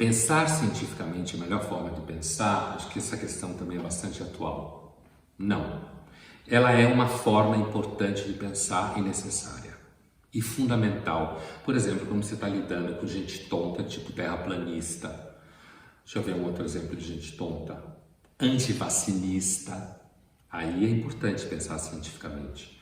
Pensar cientificamente, a melhor forma de pensar, acho que essa questão também é bastante atual. Não. Ela é uma forma importante de pensar e necessária. E fundamental. Por exemplo, quando você está lidando com gente tonta, tipo terraplanista. Deixa eu ver um outro exemplo de gente tonta. Antivacinista. Aí é importante pensar cientificamente.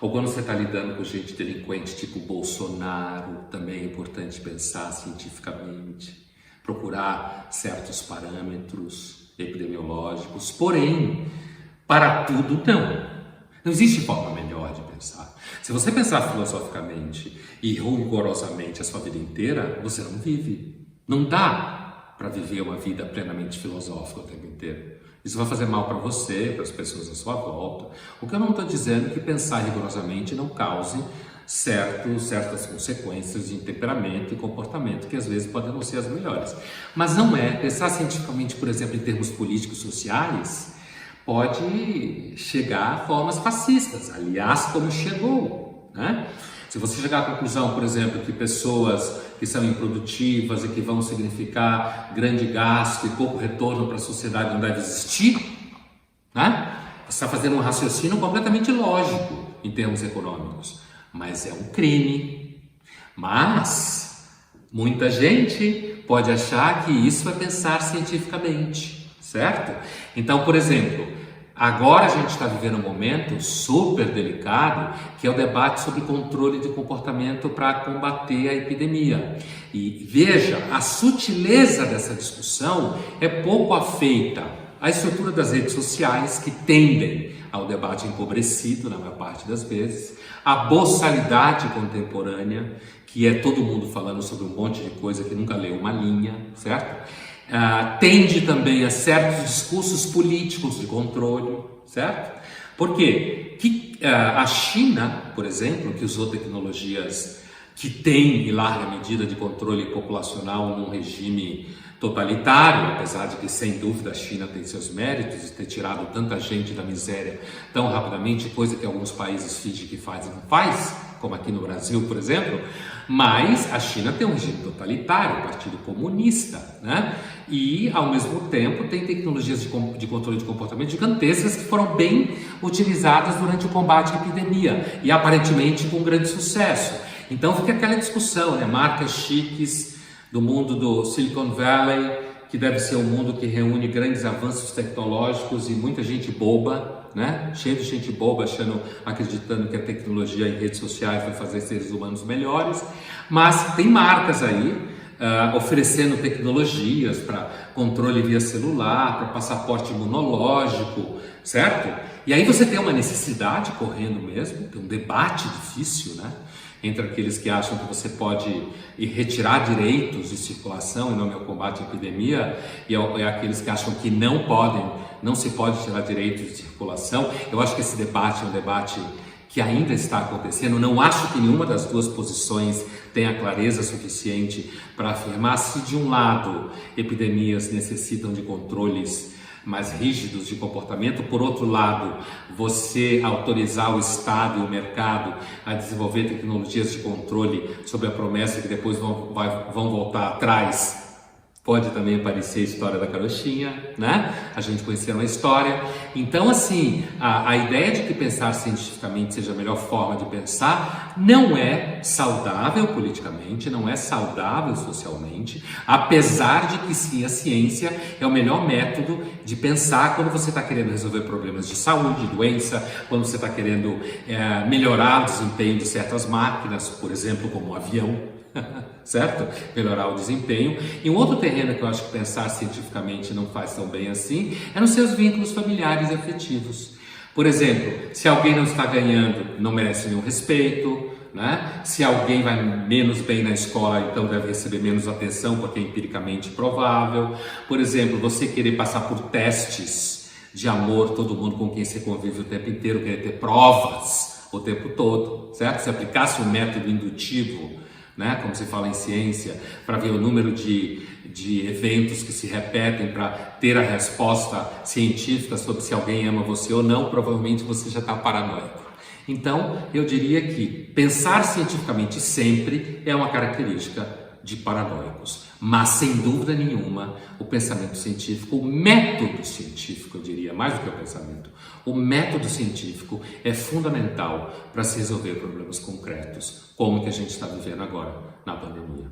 Ou quando você está lidando com gente delinquente, tipo Bolsonaro, também é importante pensar cientificamente. Procurar certos parâmetros epidemiológicos. Porém, para tudo não. Não existe forma melhor de pensar. Se você pensar filosoficamente e rigorosamente a sua vida inteira, você não vive. Não dá para viver uma vida plenamente filosófica o tempo inteiro. Isso vai fazer mal para você, para as pessoas à sua volta. O que eu não estou dizendo é que pensar rigorosamente não cause certas consequências de temperamento e comportamento que às vezes podem não ser as melhores. Mas não é. Pensar cientificamente, por exemplo, em termos políticos sociais, pode chegar a formas fascistas, aliás, como chegou, né? Se você chegar à conclusão, por exemplo, que pessoas que são improdutivas e que vão significar grande gasto e pouco retorno para a sociedade não deve existir, né? Você está fazendo um raciocínio completamente lógico em termos econômicos, mas é um crime. Mas muita gente pode achar que isso é pensar cientificamente, certo? Então, por exemplo, agora a gente está vivendo um momento super delicado, que é o debate sobre controle de comportamento para combater a epidemia. E veja, a sutileza dessa discussão é pouco afeita à estrutura das redes sociais, que tendem ao debate empobrecido, na maior parte das vezes, a boçalidade contemporânea, que é todo mundo falando sobre um monte de coisa que nunca leu uma linha, certo? Tende também a certos discursos políticos de controle, certo? Por quê? A China, por exemplo, que usou tecnologias que têm, em larga medida, de controle populacional num regime totalitário, apesar de que, sem dúvida, a China tem seus méritos de ter tirado tanta gente da miséria tão rapidamente, coisa que alguns países fingem que faz e não faz, como aqui no Brasil, por exemplo, mas a China tem um regime totalitário, um partido comunista, né? E, ao mesmo tempo, tem tecnologias de controle de comportamento gigantescas que foram bem utilizadas durante o combate à epidemia e, aparentemente, com grande sucesso. Então, fica aquela discussão, né? Marcas chiques do mundo do Silicon Valley, que deve ser um mundo que reúne grandes avanços tecnológicos e muita gente boba, né? Cheio de gente boba, acreditando que a tecnologia em redes sociais vai fazer seres humanos melhores, mas tem marcas aí oferecendo tecnologias para controle via celular, para passaporte imunológico, certo? E aí você tem uma necessidade correndo mesmo, tem um debate difícil, né? Entre aqueles que acham que você pode retirar direitos de circulação em nome ao combate à epidemia e aqueles que acham que não se pode tirar direitos de circulação. Eu acho que esse debate é um debate que ainda está acontecendo. Não acho que nenhuma das duas posições tenha clareza suficiente para afirmar se, de um lado, epidemias necessitam de controles mais rígidos de comportamento, por outro lado, você autorizar o Estado e o mercado a desenvolver tecnologias de controle sob a promessa que depois vão voltar atrás. Pode também aparecer a história da carochinha, né? A gente conheceu uma história. Então, assim, a ideia de que pensar cientificamente seja a melhor forma de pensar não é saudável politicamente, não é saudável socialmente, apesar de que sim, a ciência é o melhor método de pensar quando você está querendo resolver problemas de saúde, de doença, quando você está querendo melhorar o desempenho de certas máquinas, por exemplo, como um avião. Certo? Melhorar o desempenho. E um outro terreno que eu acho que pensar cientificamente não faz tão bem assim é nos seus vínculos familiares e afetivos. Por exemplo, se alguém não está ganhando, não merece nenhum respeito, né? Se alguém vai menos bem na escola, então deve receber menos atenção, porque é empiricamente provável. Por exemplo, você querer passar por testes de amor, todo mundo com quem você convive o tempo inteiro, querer ter provas o tempo todo, certo? Se aplicasse um método indutivo, né, como se fala em ciência, para ver o número de eventos que se repetem para ter a resposta científica sobre se alguém ama você ou não, provavelmente você já está paranoico. Então, eu diria que pensar cientificamente sempre é uma característica de paranoicos. Mas, sem dúvida nenhuma, o pensamento científico, o método científico, eu diria, mais do que o pensamento, o método científico é fundamental para se resolver problemas concretos, como o que a gente está vivendo agora na pandemia.